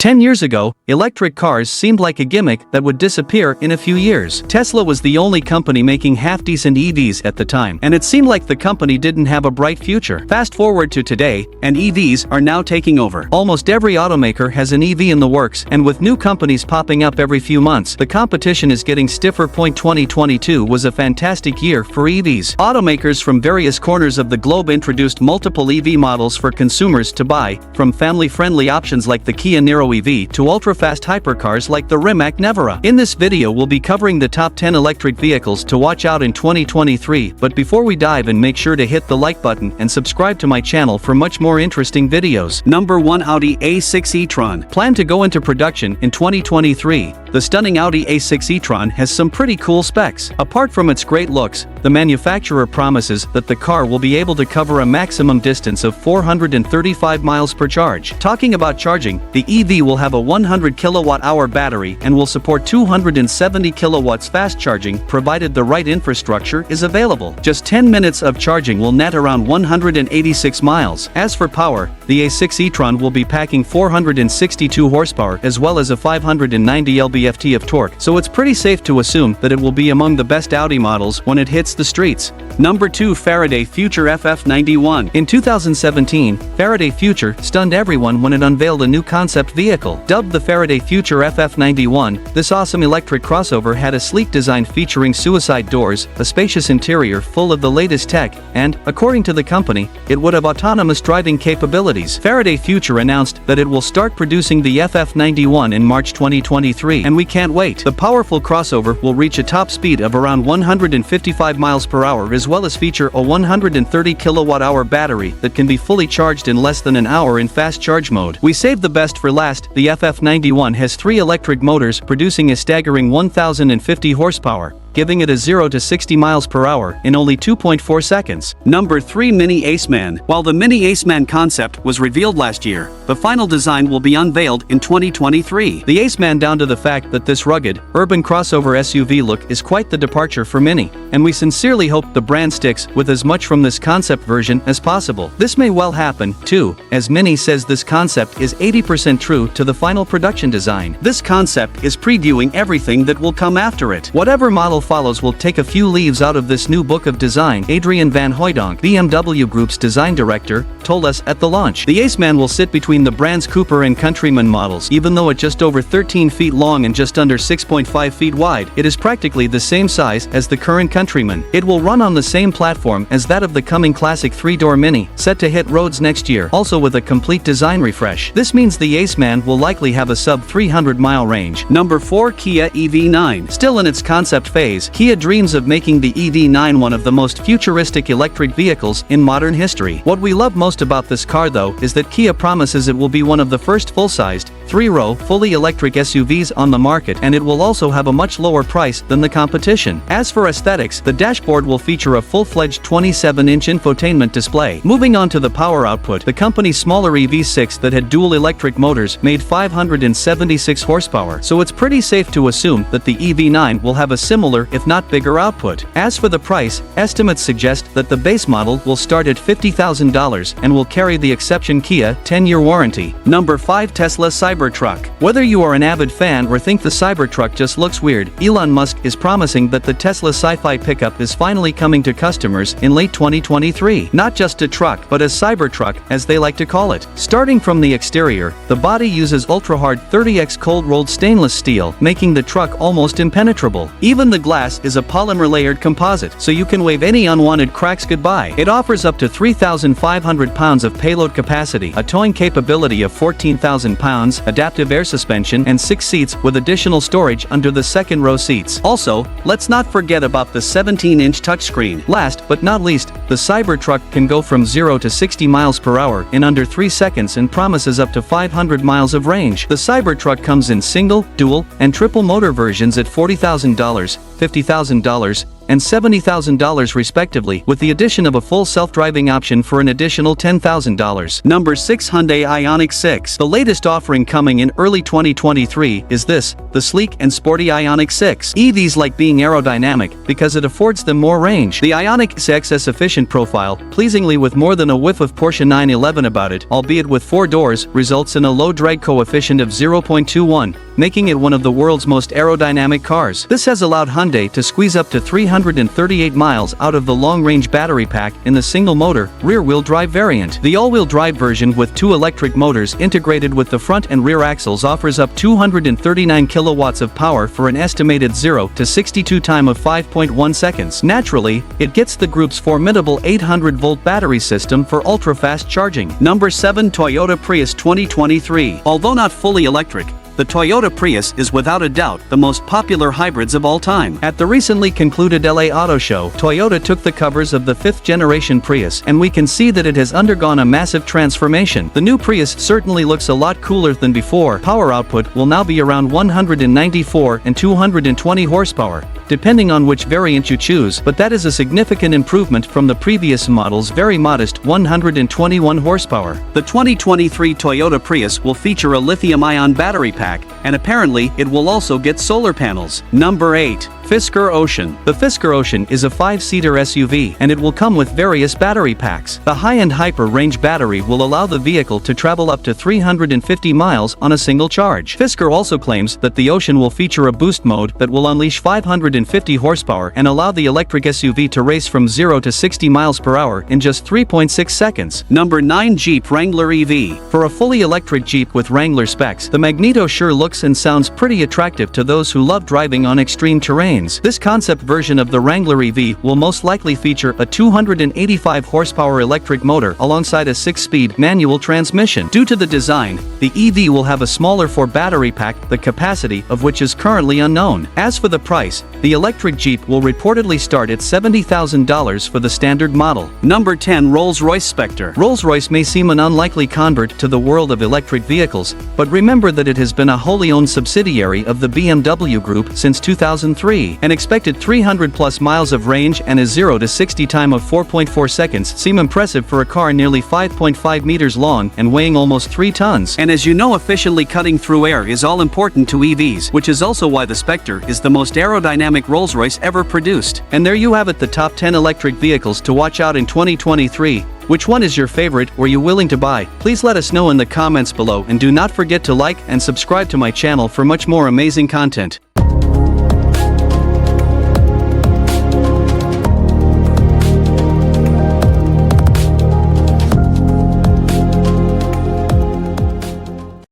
10 years ago, electric cars seemed like a gimmick that would disappear in a few years. Tesla was the only company making half-decent EVs at the time, and it seemed like the company didn't have a bright future. Fast forward to today, and EVs are now taking over. Almost every automaker has an EV in the works, and with new companies popping up every few months, the competition is getting stiffer. 2022 was a fantastic year for EVs. Automakers from various corners of the globe introduced multiple EV models for consumers to buy, from family-friendly options like the Kia Niro EV to ultra-fast hypercars like the Rimac Nevera. In this video we'll be covering the top 10 electric vehicles to watch out in 2023, but before we dive in, make sure to hit the like button and subscribe to my channel for much more interesting videos. Number 1. Audi A6 e-tron. Planned to go into production in 2023, the stunning Audi A6 e-tron has some pretty cool specs. Apart from its great looks, the manufacturer promises that the car will be able to cover a maximum distance of 435 miles per charge. Talking about charging, the EV will have a 100 kilowatt-hour battery and will support 270 kilowatts fast charging provided the right infrastructure is available. Just 10 minutes of charging will net around 186 miles. As for power, the A6 e-tron will be packing 462 horsepower as well as a 590 lb-ft of torque, so it's pretty safe to assume that it will be among the best Audi models when it hits the streets. Number 2. Faraday Future FF91. In 2017, Faraday Future stunned everyone when it unveiled a new concept vehicle. Dubbed the Faraday Future FF91, this awesome electric crossover had a sleek design featuring suicide doors, a spacious interior full of the latest tech, and, according to the company, it would have autonomous driving capabilities. Faraday Future announced that it will start producing the FF91 in March 2023, and we can't wait. The powerful crossover will reach a top speed of around 155 miles per hour as well as feature a 130 kilowatt-hour battery that can be fully charged in less than an hour in fast charge mode. We saved the best for last. The FF91 has 3 electric motors producing a staggering 1050 horsepower, giving it a 0 to 60 miles per hour in only 2.4 seconds. Number 3. Mini Aceman. While the Mini Aceman concept was revealed last year, the final design will be unveiled in 2023. The Aceman, down to the fact that this rugged, urban crossover SUV look is quite the departure for Mini, and we sincerely hope the brand sticks with as much from this concept version as possible. This may well happen, too, as Mini says this concept is 80% true to the final production design. This concept is previewing everything that will come after it. Whatever model follows will take a few leaves out of this new book of design. Adrian van Hooydonk, BMW Group's design director, told us at the launch. The Aceman will sit between the brand's Cooper and Countryman models. Even though it's just over 13 feet long and just under 6.5 feet wide, it is practically the same size as the current Countryman. It will run on the same platform as that of the coming classic 3-door Mini, set to hit roads next year, also with a complete design refresh. This means the Aceman will likely have a sub 300-mile range. Number 4. Kia EV9. Still in its concept phase, Kia dreams of making the EV9 one of the most futuristic electric vehicles in modern history. What we love most about this car, though, is that Kia promises it will be one of the first full-sized, 3-row, fully electric SUVs on the market, and it will also have a much lower price than the competition. As for aesthetics, the dashboard will feature a full-fledged 27-inch infotainment display. Moving on to the power output, the company's smaller EV6 that had dual electric motors made 576 horsepower, so it's pretty safe to assume that the EV9 will have a similar, if not bigger, output. As for the price, estimates suggest that the base model will start at $50,000 and will carry the exception Kia 10-year warranty. Number 5. Tesla Cybertruck. Whether you are an avid fan or think the Cybertruck just looks weird, Elon Musk is promising that the Tesla sci-fi pickup is finally coming to customers in late 2023. Not just a truck, but a Cybertruck, as they like to call it. Starting from the exterior, the body uses ultra-hard 30x cold-rolled stainless steel, making the truck almost impenetrable. Even the glass is a polymer-layered composite, so you can wave any unwanted cracks goodbye. It offers up to 3,500 pounds of payload capacity, a towing capability of 14,000 pounds, adaptive air suspension, and 6 seats with additional storage under the second-row seats. Also, let's not forget about the 17-inch touchscreen. Last but not least, the Cybertruck can go from 0 to 60 miles per hour in under 3 seconds and promises up to 500 miles of range. The Cybertruck comes in single, dual, and triple motor versions at $40,000, $50,000, and $70,000 respectively, with the addition of a full self-driving option for an additional $10,000. Number 6. Hyundai Ionic 6. The latest offering coming in early 2023 is the sleek and sporty Ionic 6. EVs like being aerodynamic because it affords them more range. The Ionic 6's efficient profile, pleasingly with more than a whiff of Porsche 911 about it, albeit with 4 doors, results in a low drag coefficient of 0.21, making it one of the world's most aerodynamic cars. This has allowed Hyundai to squeeze up to 338 miles out of the long-range battery pack in the single-motor, rear-wheel drive variant. The all-wheel drive version with 2 electric motors integrated with the front and rear axles offers up 239 kilowatts of power for an estimated 0 to 62 time of 5.1 seconds. Naturally, it gets the group's formidable 800-volt battery system for ultra-fast charging. Number 7. Toyota Prius 2023. Although not fully electric, the Toyota Prius is without a doubt the most popular hybrids of all time. At the recently concluded LA Auto Show, Toyota took the covers of the 5th generation Prius, and we can see that it has undergone a massive transformation. The new Prius certainly looks a lot cooler than before. Power output will now be around 194 and 220 horsepower, depending on which variant you choose, but that is a significant improvement from the previous model's very modest 121 horsepower. The 2023 Toyota Prius will feature a lithium-ion battery pack, and apparently it will also get solar panels. Number 8. Fisker Ocean. The Fisker Ocean is a 5-seater SUV, and it will come with various battery packs. The high-end hyper-range battery will allow the vehicle to travel up to 350 miles on a single charge. Fisker also claims that the Ocean will feature a boost mode that will unleash 550 horsepower and allow the electric SUV to race from 0 to 60 miles per hour in just 3.6 seconds. Number 9. Jeep Wrangler EV. For a fully electric Jeep with Wrangler specs, the Magneto sure looks and sounds pretty attractive to those who love driving on extreme terrains. This concept version of the Wrangler EV will most likely feature a 285 horsepower electric motor alongside a 6-speed manual transmission. Due to the design, the EV will have a smaller 4 battery pack, the capacity of which is currently unknown. As for the price, the electric Jeep will reportedly start at $70,000 for the standard model. Number 10. RollsRoyce Specter. Rolls-Royce may seem an unlikely convert to the world of electric vehicles, but remember that it has been a wholly owned subsidiary of the BMW Group since 2003. An expected 300+ miles of range and a 0 to 60 time of 4.4 seconds seem impressive for a car nearly 5.5 meters long and weighing almost 3 tons. And as you know, efficiently cutting through air is all important to EVs, which is also why the Spectre is the most aerodynamic Rolls-Royce ever produced. And there you have it, the top 10 electric vehicles to watch out in 2023. Which one is your favorite? Were you willing to buy? Please let us know in the comments below, and do not forget to like and subscribe to my channel for much more amazing content.